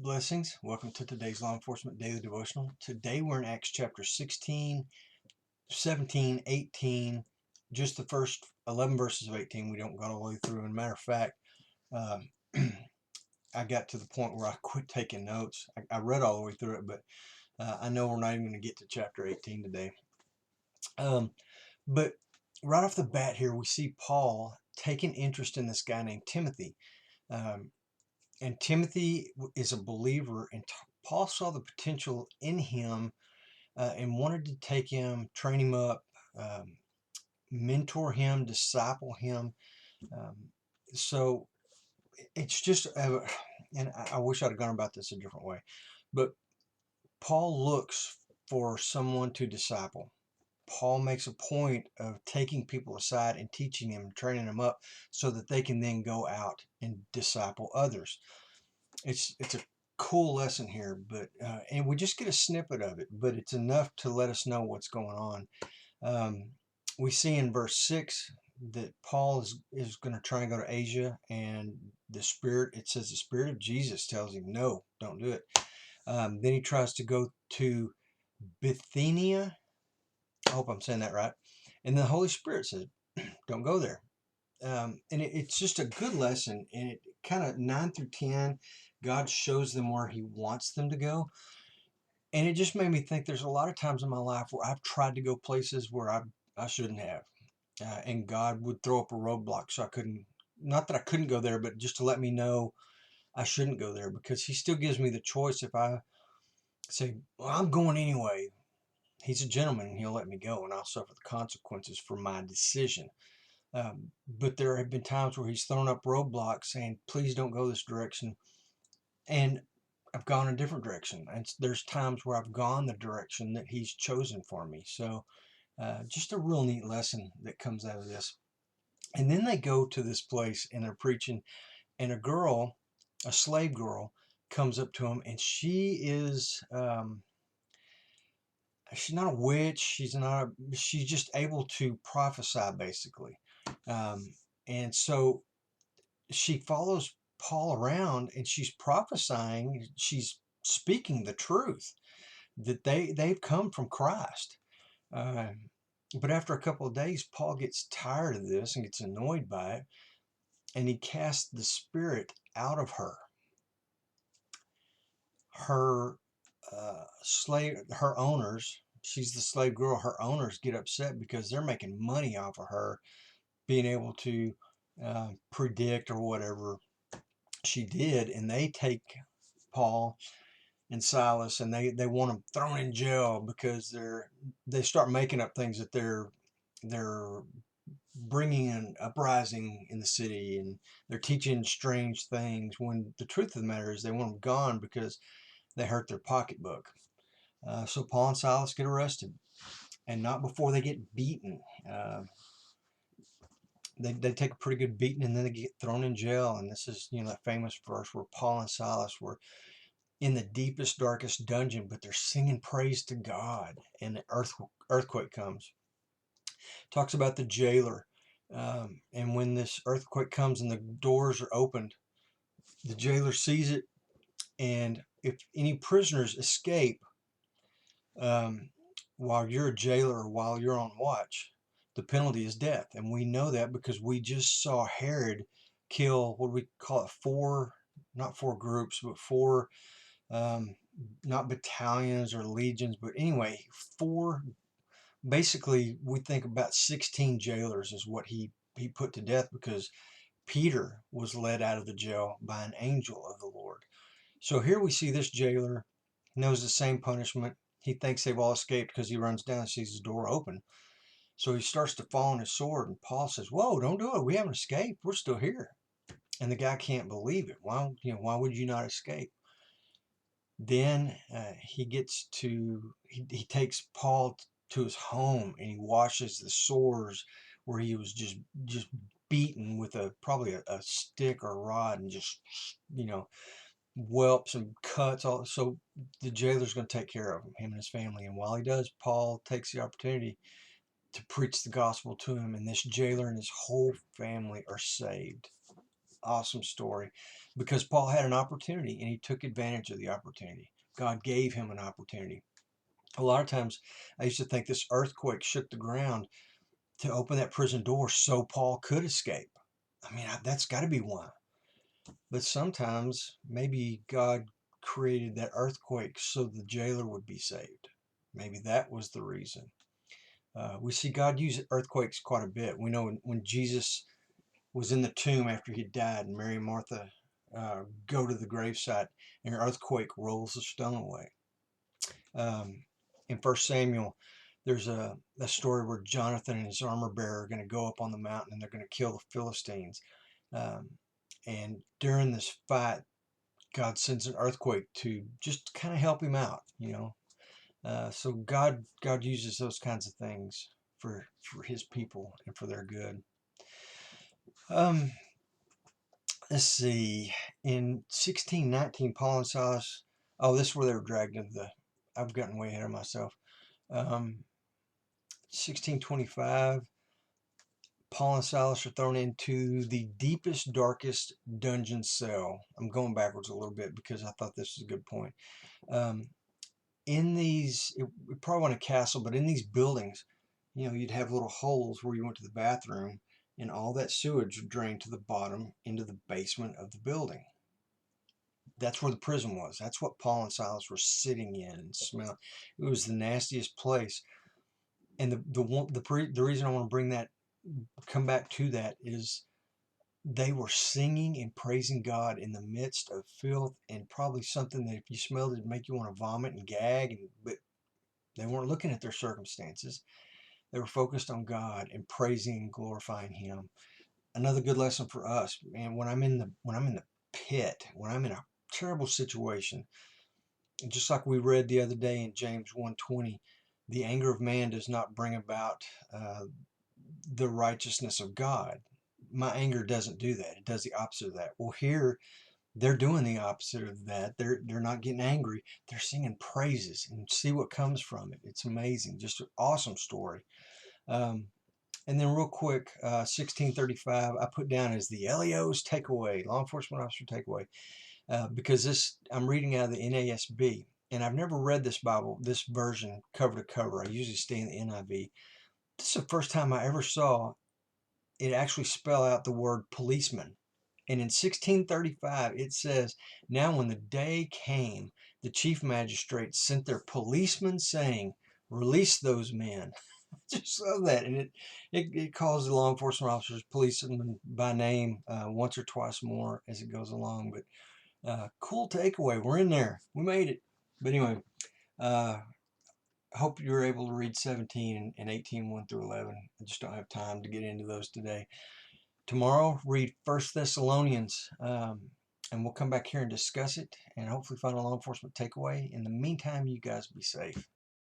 Blessings. Welcome to today's Law Enforcement Daily Devotional. Today we're in Acts chapter 16, 17, 18, just the first 11 verses of 18. We don't go all the way through. And matter of fact, um, I got to the point where I quit taking notes. I read all the way through it, but I know we're not even going to get to chapter 18 today. But right off the bat here, we see Paul taking interest in this guy named Timothy. Um, and Timothy is a believer, and Paul saw the potential in him and wanted to take him, train him up, um, mentor him, disciple him. Um, so it's just, and I wish I'd have gone about this a different way, but Paul looks for someone to disciple. Paul makes a point of taking people aside and teaching them, training them up so that they can then go out and disciple others. It's a cool lesson here, but and we just get a snippet of it, but it's enough to let us know what's going on. We see in verse 6 that Paul is going to try and go to Asia, and it says the Spirit of Jesus tells him, no, don't do it. Then he tries to go to Bithynia. I hope I'm saying that right. And the Holy Spirit says, don't go there. And it's just a good lesson. And it kind of 9 through 10, God shows them where he wants them to go. And it just made me think there's a lot of times in my life where I've tried to go places where I shouldn't have. And God would throw up a roadblock so I couldn't, not that I couldn't go there, but just to let me know I shouldn't go there, because he still gives me the choice. If I say, well, I'm going anyway, he's a gentleman and he'll let me go, and I'll suffer the consequences for my decision. But there have been times where he's thrown up roadblocks saying, please don't go this direction. And I've gone a different direction. And there's times where I've gone the direction that he's chosen for me. So just a real neat lesson that comes out of this. And then they go to this place and they're preaching, and a slave girl, comes up to him, and she's not a witch. She's just able to prophesy, basically. Um, and so she follows Paul around, and she's prophesying. She's speaking the truth that they've come from Christ. Uh, but after a couple of days, Paul gets tired of this and gets annoyed by it, and he casts the spirit out of her. Her her owners, she's the slave girl, her owners get upset because they're making money off of her being able to predict or whatever she did, and they take Paul and Silas and they want them thrown in jail because they start making up things that they're bringing an uprising in the city, and they're teaching strange things, when the truth of the matter is they want them gone because they hurt their pocketbook. So Paul and Silas get arrested, and not before they get beaten. They take a pretty good beating, and then they get thrown in jail. And this is, that famous verse where Paul and Silas were in the deepest, darkest dungeon, but they're singing praise to God, and the earthquake comes. Talks about the jailer, and when this earthquake comes and the doors are opened, the jailer sees it, and if any prisoners escape um, while you're a jailer or while you're on watch, the penalty is death. And we know that because we just saw Herod kill, what do we call it, not four groups, but four, um, not battalions or legions, but anyway, four. Basically, we think about 16 jailers is what he put to death, because Peter was led out of the jail by an angel of the Lord. So here we see this jailer knows the same punishment. He thinks they've all escaped because he runs down and sees his door open. So he starts to fall on his sword, and Paul says, whoa, don't do it. We haven't escaped. We're still here. And the guy can't believe it. Why would you not escape? Then he takes Paul to his home, and he washes the sores where he was just beaten with probably a stick or a rod, and just, whelps and cuts. So the jailer's going to take care of him and his family. And while he does, Paul takes the opportunity to preach the gospel to him, and this jailer and his whole family are saved. awesome story because Paul had an opportunity and he took advantage of the opportunity. God gave him an opportunity. A lot of times I used to think this earthquake shook the ground to open that prison door so Paul could escape. I mean, that's got to be why. But sometimes maybe God created that earthquake so the jailer would be saved. Maybe that was the reason. We see God use earthquakes quite a bit. We know when Jesus was in the tomb after he died, and Mary and Martha go to the gravesite, and an earthquake rolls the stone away. In 1 Samuel, there's a story where Jonathan and his armor bearer are going to go up on the mountain and they're going to kill the Philistines. Um, and during this fight, God sends an earthquake to just kind of help him out, you know. So God uses those kinds of things for His people and for their good. Um, let's see. In 1619, Paul and Silas. Oh, this is where they were dragged into the. I've gotten way ahead of myself. 1625, Paul and Silas are thrown into the deepest, darkest dungeon cell. I'm going backwards a little bit because I thought this was a good point. Um, in these, it probably wasn't a castle, but in these buildings, you know, you'd have little holes where you went to the bathroom, and all that sewage would drain to the bottom into the basement of the building. That's where the prison was. That's what Paul and Silas were sitting in and smelling. It was the nastiest place. And the reason I want to come back to that is they were singing and praising God in the midst of filth and probably something that if you smelled it, it'd make you want to vomit and gag. But they weren't looking at their circumstances. They were focused on God and praising and glorifying Him. Another good lesson for us, man. When I'm in the pit, when I'm in a terrible situation, just like we read the other day in James 1:20, the anger of man does not bring about the righteousness of God. My anger doesn't do that. It does the opposite of that. Well, here they're doing the opposite of that. They're not getting angry. They're singing praises and see what comes from it. It's amazing. Just an awesome story. Um, and then real quick, 1635, I put down as the LEO's takeaway, law enforcement officer takeaway, because I'm reading out of the NASB, and I've never read this version cover to cover. I usually stay in the NIV. This is the first time I ever saw it actually spell out the word policeman. And in 1635, it says, "Now when the day came, the chief magistrate sent their policemen saying, 'Release those men.'" Just love that. And it calls the law enforcement officers policemen by name once or twice more as it goes along. But cool takeaway. We're in there. We made it. But anyway, uh, I hope you're able to read 17 and 18, 1 through 11. I just don't have time to get into those today. Tomorrow, read First Thessalonians, and we'll come back here and discuss it and hopefully find a law enforcement takeaway. In the meantime, you guys be safe.